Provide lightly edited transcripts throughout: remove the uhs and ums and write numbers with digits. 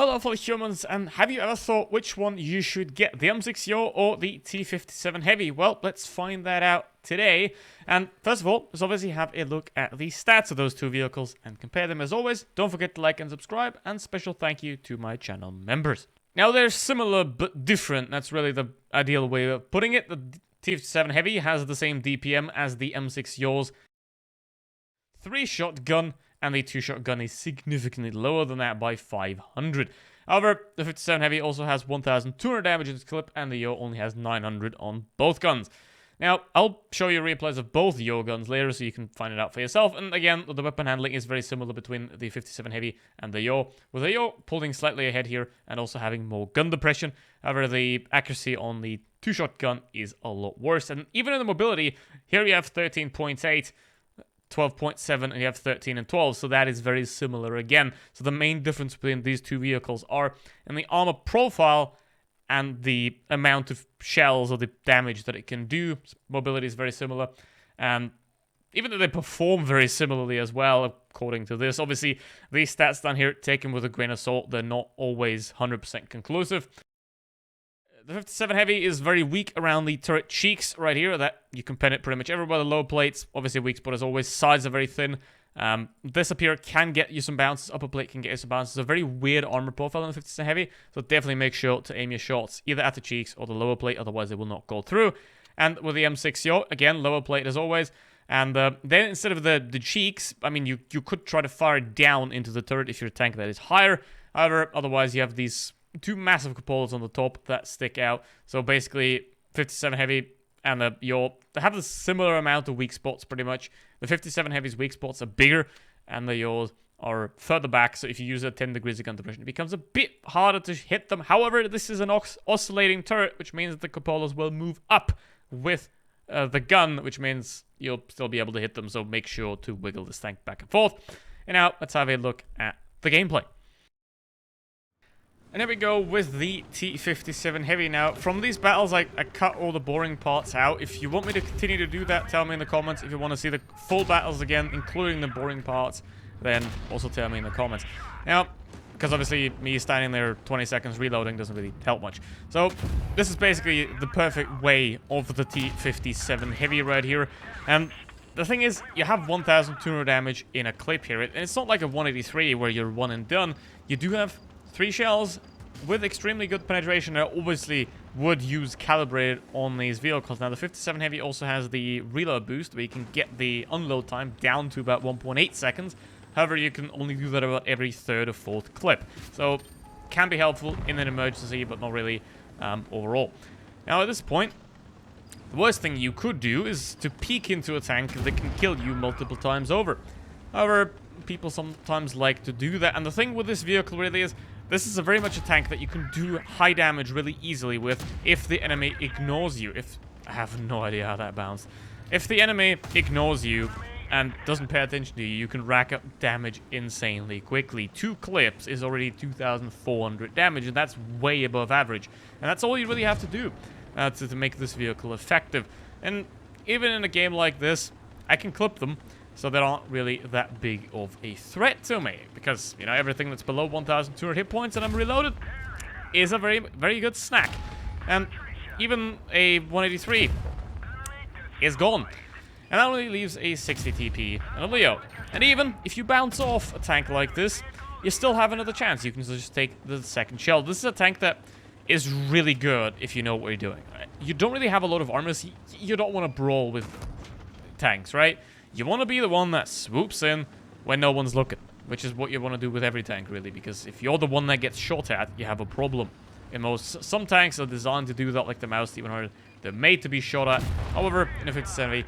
Hello fellow humans, and have you ever thought which one you should get, the M6 Yo or the T57 Heavy? Well, let's find that out today. And first of all, let's obviously have a look at the stats of those two vehicles and compare them as always. Don't forget to like and subscribe, and special thank you to my channel members. Now they're similar but different, that's really the ideal way of putting it. The T57 Heavy has the same DPM as the M6 Yo's 3-shot gun, and the 2-shot gun is significantly lower than that by 500. However, the 57 Heavy also has 1,200 damage in its clip, and the Yo only has 900 on both guns. Now, I'll show you replays of both Yo guns later so you can find it out for yourself. And again, the weapon handling is very similar between the 57 Heavy and the Yo, with the Yo pulling slightly ahead here and also having more gun depression. However, the accuracy on the 2-shot gun is a lot worse. And even in the mobility, here you have 13.8, 12.7, and you have 13 and 12, so that is very similar again. So the main difference between these two vehicles are in the armor profile and the amount of shells or the damage that it can do. Mobility is very similar, and even though they perform very similarly as well, according to this. Obviously, these stats down here, taken with a grain of salt, they're not always 100% conclusive. The 57 Heavy is very weak around the turret cheeks right here. That you can pen it pretty much everywhere. The lower plates, obviously weak spot as always. Sides are very thin. This up here can get you some bounces. Upper plate can get you some bounces. It's a very weird armor profile on the 57 Heavy, so definitely make sure to aim your shots either at the cheeks or the lower plate, otherwise they will not go through. And with the M6 Yo, again, lower plate as always. And then instead of the cheeks, I mean, you could try to fire down into the turret if you're a tank that is higher. However, otherwise you have these two massive cupolas on the top that stick out. So basically, 57 Heavy and the Yo, they have a similar amount of weak spots pretty much. The 57 Heavy's weak spots are bigger, and the Yo's are further back. So if you use a 10 degrees of gun depression, it becomes a bit harder to hit them. However, this is an oscillating turret, which means that the cupolas will move up with the gun, which means you'll still be able to hit them. So make sure to wiggle this tank back and forth. And now let's have a look at the gameplay. And here we go with the T57 Heavy. Now, from these battles, I cut all the boring parts out. If you want me to continue to do that, tell me in the comments. If you want to see the full battles again, including the boring parts, then also tell me in the comments. Now, because obviously me standing there 20 seconds reloading doesn't really help much. So, this is basically the perfect way of the T57 Heavy right here. And the thing is, you have 1,200 damage in a clip here. And it's not like a 183 where you're one and done. You do have 3 shells with extremely good penetration. I obviously would use calibrated on these vehicles. Now, the 57 Heavy also has the reload boost, where you can get the unload time down to about 1.8 seconds. However, you can only do that about every 3rd or 4th clip. So, can be helpful in an emergency, but not really overall. Now, at this point, the worst thing you could do is to peek into a tank that can kill you multiple times over. However, people sometimes like to do that, and the thing with this vehicle really is, this is very much a tank that you can do high damage really easily with if the enemy ignores you. I have no idea how that bounced. If the enemy ignores you and doesn't pay attention to you, you can rack up damage insanely quickly. 2 clips is already 2,400 damage, and that's way above average. And that's all you really have to do to make this vehicle effective. And even in a game like this, I can clip them, so they aren't really that big of a threat to me. Because, you know, everything that's below 1,200 hit points and I'm reloaded is a very, very good snack. And even a 183 is gone. And that only leaves a 60 TP and a Leo. And even if you bounce off a tank like this, you still have another chance. You can just take the second shell. This is a tank that is really good if you know what you're doing. You don't really have a lot of armor, so you don't want to brawl with tanks, right? You want to be the one that swoops in when no one's looking, which is what you want to do with every tank, really, because if you're the one that gets shot at, you have a problem. Some tanks are designed to do that, like the Mouse T100. They're made to be shot at. However, in a 57 Heavy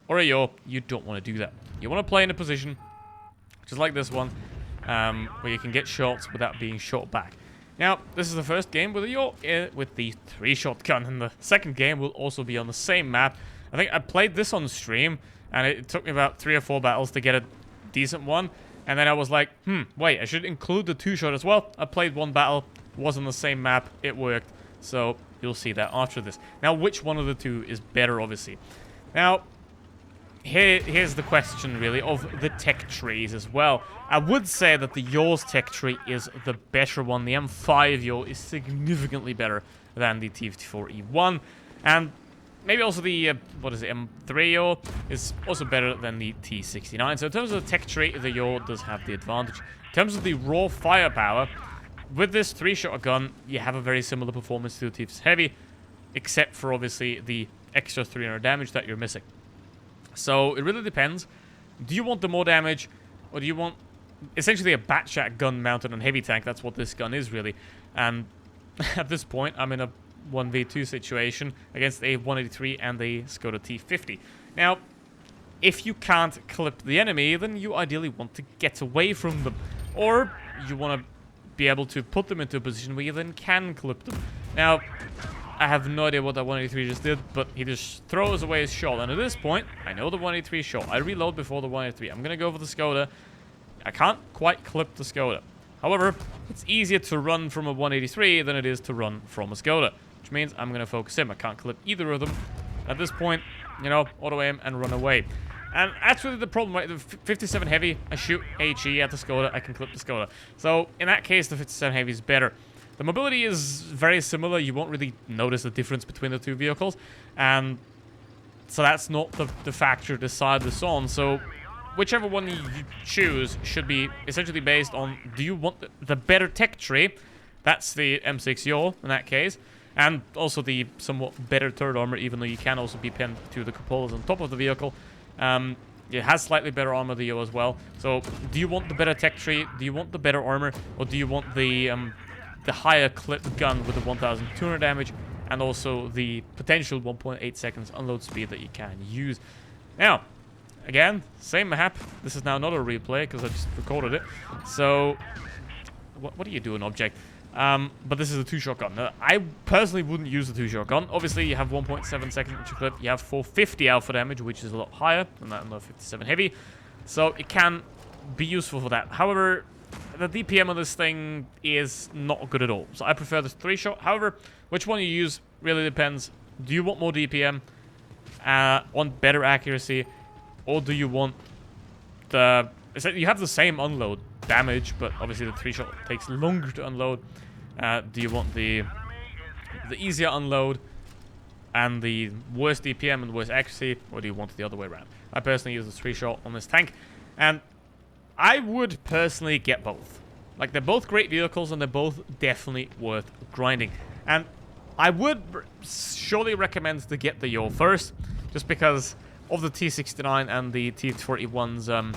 or a Yo, you don't want to do that. You want to play in a position, just like this one, where you can get shots without being shot back. Now, this is the first game with a Yo with the 3-shot gun, and the second game will also be on the same map. I think I played this on stream, and it took me about 3 or 4 battles to get a decent one. And then I was like, wait, I should include the 2-shot as well. I played 1 battle, was on the same map, it worked. So you'll see that after this. Now, which one of the two is better, obviously? Now, here's the question, really, of the tech trees as well. I would say that the Yor's tech tree is the better one. The M5 Yor is significantly better than the T54E1. And maybe also the, what is it, M3 Yor is also better than the T69. So in terms of the tech tree, the Yor does have the advantage. In terms of the raw firepower, with this 3-shot gun, you have a very similar performance to the T57 Heavy, except for, obviously, the extra 300 damage that you're missing. So it really depends. Do you want the more damage, or do you want essentially a batshot gun mounted on heavy tank? That's what this gun is, really. And at this point, I'm in a 1v2 situation against a 183 and a Skoda T50. Now, if you can't clip the enemy, then you ideally want to get away from them. Or you want to be able to put them into a position where you then can clip them. Now, I have no idea what that 183 just did, but he just throws away his shot. And at this point, I know the 183 shot. I reload before the 183. I'm going to go for the Skoda. I can't quite clip the Skoda. However, it's easier to run from a 183 than it is to run from a Skoda, which means I'm going to focus him. I can't clip either of them. At this point, you know, auto aim and run away. And that's really the problem, right? The 57 Heavy, I shoot HE at the Skoda, I can clip the Skoda. So, in that case, the 57 Heavy is better. The mobility is very similar. You won't really notice the difference between the two vehicles. And so that's not the factor to decide this on. So whichever one you choose should be essentially based on, do you want the better tech tree? That's the M6 Yor in that case. And also the somewhat better third armor, even though you can also be pinned to the cupolas on top of the vehicle. It has slightly better armor, the Yor, as well. So do you want the better tech tree? Do you want the better armor? Or do you want the higher clip gun with the 1200 damage and also the potential 1.8 seconds unload speed that you can use? Now, again, same map. This is now not a replay because I just recorded it. So, what do you do in object? But this is a 2-shot gun. Now, I personally wouldn't use the 2-shot gun. Obviously, you have 1.7 seconds to clip. You have 450 alpha damage, which is a lot higher than that on the 57 Heavy. So, it can be useful for that. However, the DPM on this thing is not good at all. So I prefer the 3-shot. However, which one you use really depends. Do you want more DPM, want better accuracy, or do you want the... You have the same unload damage, but obviously the 3-shot takes longer to unload. Do you want the easier unload and the worse DPM and worse accuracy, or do you want it the other way around? I personally use the 3-shot on this tank, and I would personally get both. Like, they're both great vehicles, and they're both definitely worth grinding. And I would surely recommend to get the Yor first, just because of the T69 and the T41's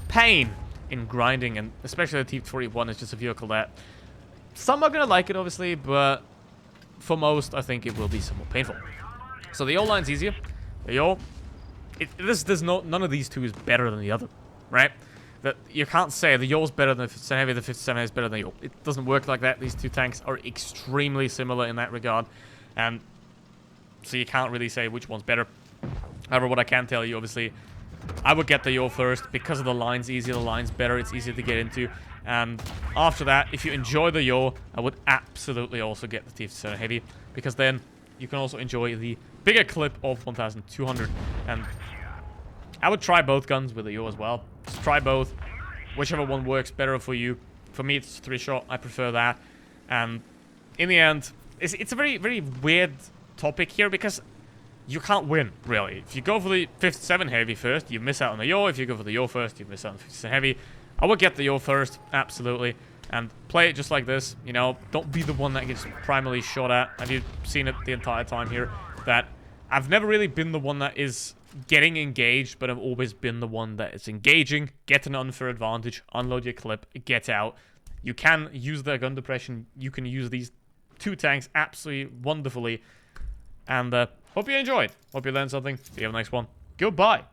pain in grinding, and especially the T41 is just a vehicle that some are going to like it, obviously, but for most, I think it will be somewhat painful. So the Yor line's easier. The Yor, none of these two is better than the other, right? That you can't say the Yor's better than the 57 Heavy, the 57 Heavy is better than the Yor. It doesn't work like that. These two tanks are extremely similar in that regard, and so you can't really say which one's better. However, what I can tell you, obviously, I would get the Yor first because of the line's easier, the line's better, it's easier to get into. And after that, if you enjoy the Yor, I would absolutely also get the T57 Heavy, because then you can also enjoy the bigger clip of 1200. And I would try both guns with the Yor as well. Just try both. Whichever one works better for you. For me, it's 3-shot. I prefer that. And in the end, it's a very, very weird topic here, because you can't win, really. If you go for the 57 Heavy first, you miss out on the Yor. If you go for the Yor first, you miss out on the 57 Heavy. I would get the Yor first, absolutely. And play it just like this, you know. Don't be the one that gets primarily shot at. Have you seen it the entire time here? That I've never really been the one that is getting engaged, but I've always been the one that is engaging, get an unfair advantage, unload your clip, get out. You can use the gun depression. You can use these two tanks absolutely wonderfully. And hope you enjoyed. Hope you learned something. See you on the next one. Goodbye.